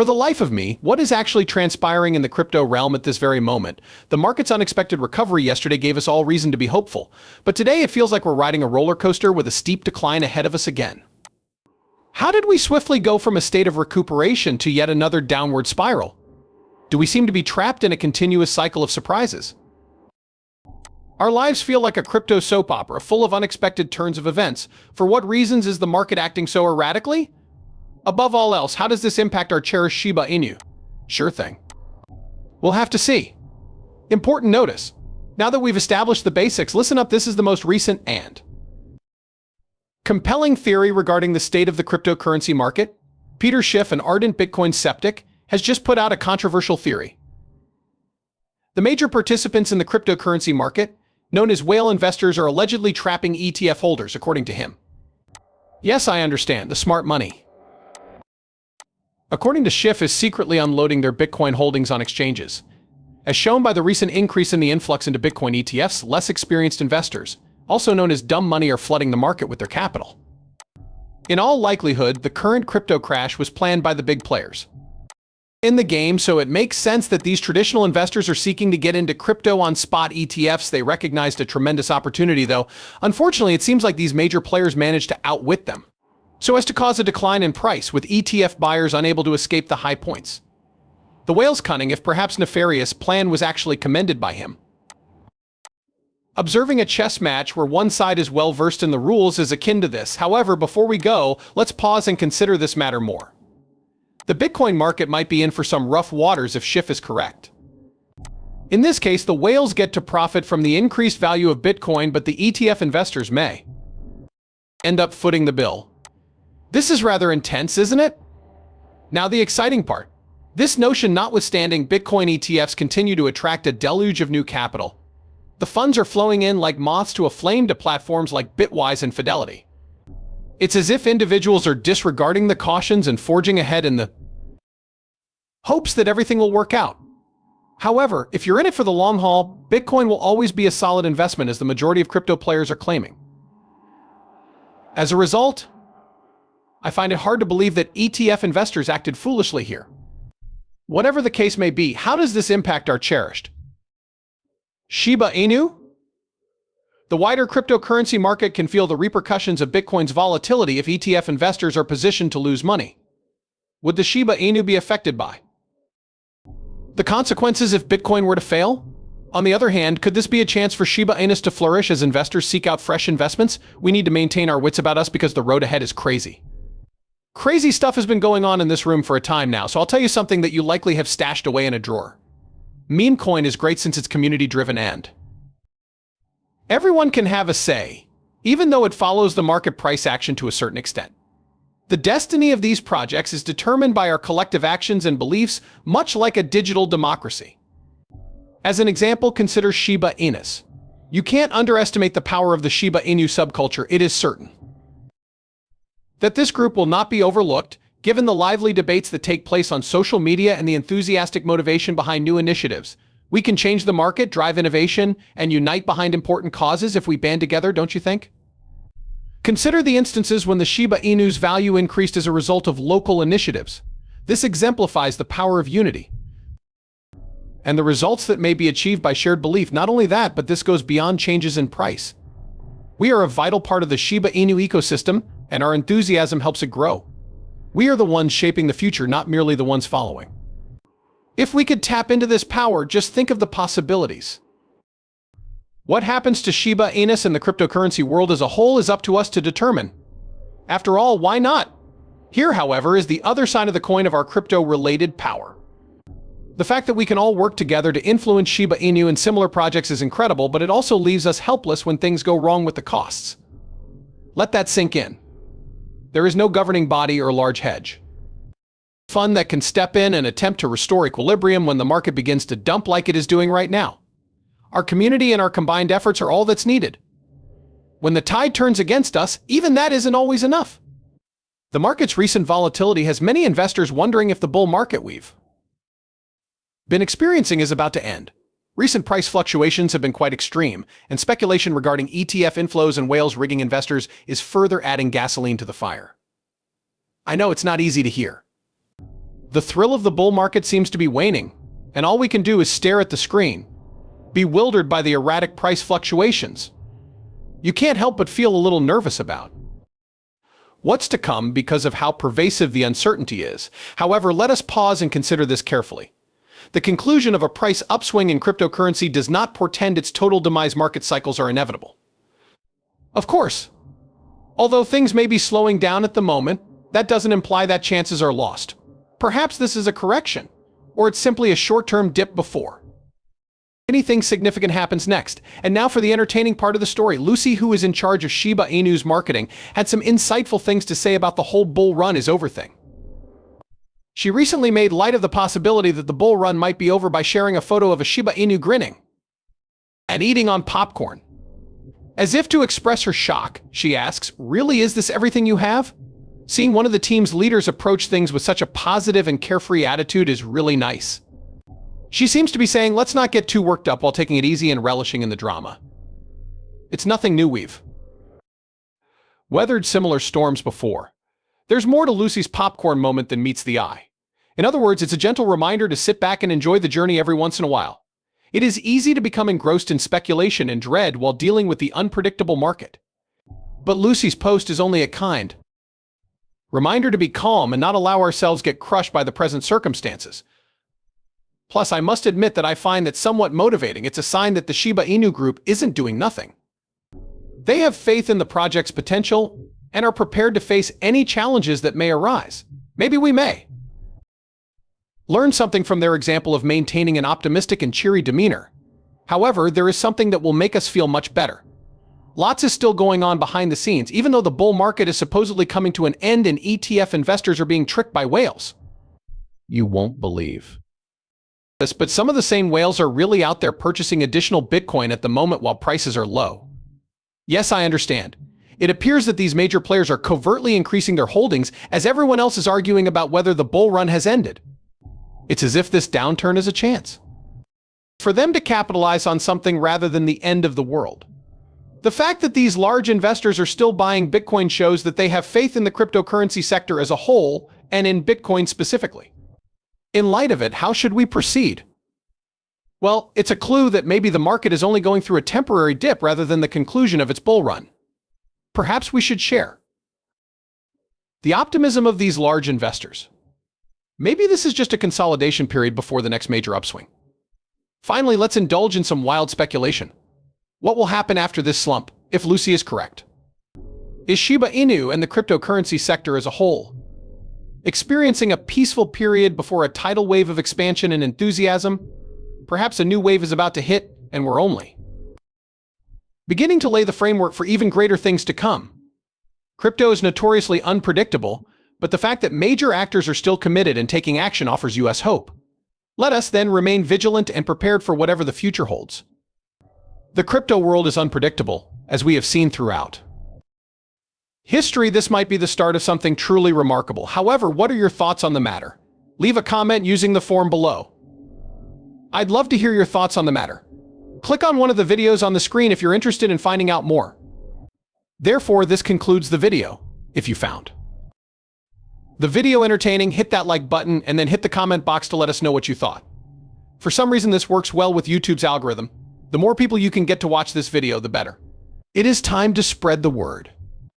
For the life of me, what is actually transpiring in the crypto realm at this very moment? The market's unexpected recovery yesterday gave us all reason to be hopeful, but today it feels like we're riding a roller coaster with a steep decline ahead of us again. How did we swiftly go from a state of recuperation to yet another downward spiral? Do we seem to be trapped in a continuous cycle of surprises? Our lives feel like a crypto soap opera, full of unexpected turns of events. For what reasons is the market acting so erratically? Above all else, how does this impact our cherished Shiba Inu? Sure thing. We'll have to see. Important notice. Now that we've established the basics, listen up, this is the most recent and compelling theory regarding the state of the cryptocurrency market. Peter Schiff, an ardent Bitcoin skeptic, has just put out a controversial theory. The major participants in the cryptocurrency market, known as whale investors, are allegedly trapping ETF holders, according to him. Yes, I understand, the smart money. According to Schiff, is secretly unloading their Bitcoin holdings on exchanges. As shown by the recent increase in the influx into Bitcoin ETFs, less experienced investors, also known as dumb money, are flooding the market with their capital. In all likelihood, the current crypto crash was planned by the big players in the game, so it makes sense that these traditional investors are seeking to get into crypto on spot ETFs. They recognized a tremendous opportunity, though. Unfortunately, it seems like these major players managed to outwit them, so as to cause a decline in price, with ETF buyers unable to escape the high points. The whale's cunning, if perhaps nefarious, plan was actually commended by him. Observing a chess match where one side is well versed in the rules is akin to this. However, before we go, let's pause and consider this matter more. The Bitcoin market might be in for some rough waters if Schiff is correct. In this case, the whales get to profit from the increased value of Bitcoin, but the ETF investors may end up footing the bill. This is rather intense, isn't it? Now the exciting part. This notion notwithstanding, Bitcoin ETFs continue to attract a deluge of new capital. The funds are flowing in like moths to a flame to platforms like Bitwise and Fidelity. It's as if individuals are disregarding the cautions and forging ahead in the hopes that everything will work out. However, if you're in it for the long haul, Bitcoin will always be a solid investment, as the majority of crypto players are claiming. As a result, I find it hard to believe that ETF investors acted foolishly here. Whatever the case may be, how does this impact our cherished Shiba Inu? The wider cryptocurrency market can feel the repercussions of Bitcoin's volatility if ETF investors are positioned to lose money. Would the Shiba Inu be affected by the consequences if Bitcoin were to fail? On the other hand, could this be a chance for Shiba Inus to flourish as investors seek out fresh investments? We need to maintain our wits about us because the road ahead is crazy. Crazy stuff has been going on in this room for a time now, so I'll tell you something that you likely have stashed away in a drawer. Meme coin is great since it's community-driven and everyone can have a say, even though it follows the market price action to a certain extent. The destiny of these projects is determined by our collective actions and beliefs, much like a digital democracy. As an example, consider Shiba Inus. You can't underestimate the power of the Shiba Inu subculture. It is certain that this group will not be overlooked, given the lively debates that take place on social media and the enthusiastic motivation behind new initiatives. We can change the market, drive innovation, and unite behind important causes if we band together, don't you think? Consider the instances when the Shiba Inu's value increased as a result of local initiatives. This exemplifies the power of unity and the results that may be achieved by shared belief. Not only that, but this goes beyond changes in price. We are a vital part of the Shiba Inu ecosystem, and our enthusiasm helps it grow. We are the ones shaping the future, not merely the ones following. If we could tap into this power, just think of the possibilities. What happens to Shiba Inus and the cryptocurrency world as a whole is up to us to determine. After all, why not? Here, however, is the other side of the coin of our crypto-related power. The fact that we can all work together to influence Shiba Inu and similar projects is incredible, but it also leaves us helpless when things go wrong with the costs. Let that sink in. There is no governing body or large hedge fund that can step in and attempt to restore equilibrium when the market begins to dump like it is doing right now. Our community and our combined efforts are all that's needed. When the tide turns against us, even that isn't always enough. The market's recent volatility has many investors wondering if the bull market we've been experiencing is about to end. Recent price fluctuations have been quite extreme, and speculation regarding ETF inflows and whales rigging investors is further adding gasoline to the fire. I know it's not easy to hear, The thrill of the bull market seems to be waning, and all we can do is stare at the screen, bewildered by the erratic price fluctuations. You can't help but feel a little nervous about what's to come because of how pervasive the uncertainty is. However, let us pause and consider this carefully. The conclusion of a price upswing in cryptocurrency does not portend its total demise. Market cycles are inevitable. Of course, although things may be slowing down at the moment, that doesn't imply that chances are lost. Perhaps this is a correction, or it's simply a short-term dip before anything significant happens next. And now for the entertaining part of the story. Lucy, who is in charge of Shiba Inu's marketing, had some insightful things to say about the whole bull run is over thing. She recently made light of the possibility that the bull run might be over by sharing a photo of a Shiba Inu grinning and eating on popcorn. As if to express her shock, she asks, "Really, is this everything you have?" Seeing one of the team's leaders approach things with such a positive and carefree attitude is really nice. She seems to be saying, let's not get too worked up while taking it easy and relishing in the drama. It's nothing new. We've weathered similar storms before. There's more to Lucy's popcorn moment than meets the eye. In other words, it's a gentle reminder to sit back and enjoy the journey every once in a while. It is easy to become engrossed in speculation and dread while dealing with the unpredictable market. But Lucy's post is only a kind reminder to be calm and not allow ourselves get crushed by the present circumstances. Plus, I must admit that I find that somewhat motivating. It's a sign that the Shiba Inu group isn't doing nothing. They have faith in the project's potential and are prepared to face any challenges that may arise. Maybe we may learn something from their example of maintaining an optimistic and cheery demeanor. However, there is something that will make us feel much better. Lots is still going on behind the scenes, even though the bull market is supposedly coming to an end and ETF investors are being tricked by whales. You won't believe this, but some of the same whales are really out there purchasing additional Bitcoin at the moment while prices are low. Yes, I understand. It appears that these major players are covertly increasing their holdings as everyone else is arguing about whether the bull run has ended. It's as if this downturn is a chance for them to capitalize on something rather than the end of the world. The fact that these large investors are still buying Bitcoin shows that they have faith in the cryptocurrency sector as a whole and in Bitcoin specifically. In light of it, how should we proceed? Well, it's a clue that maybe the market is only going through a temporary dip rather than the conclusion of its bull run. Perhaps we should share the optimism of these large investors. Maybe this is just a consolidation period before the next major upswing. Finally, let's indulge in some wild speculation. What will happen after this slump, if Lucy is correct? Is Shiba Inu and the cryptocurrency sector as a whole experiencing a peaceful period before a tidal wave of expansion and enthusiasm? Perhaps a new wave is about to hit, and we're only beginning to lay the framework for even greater things to come. Crypto is notoriously unpredictable, but the fact that major actors are still committed and taking action offers us hope. Let us then remain vigilant and prepared for whatever the future holds. The crypto world is unpredictable, as we have seen throughout history. This might be the start of something truly remarkable. However, what are your thoughts on the matter? Leave a comment using the form below. I'd love to hear your thoughts on the matter. Click on one of the videos on the screen if you're interested in finding out more. Therefore, this concludes the video. If you found the video entertaining, hit that like button and then hit the comment box to let us know what you thought. For some reason, this works well with YouTube's algorithm. The more people you can get to watch this video, the better. It is time to spread the word.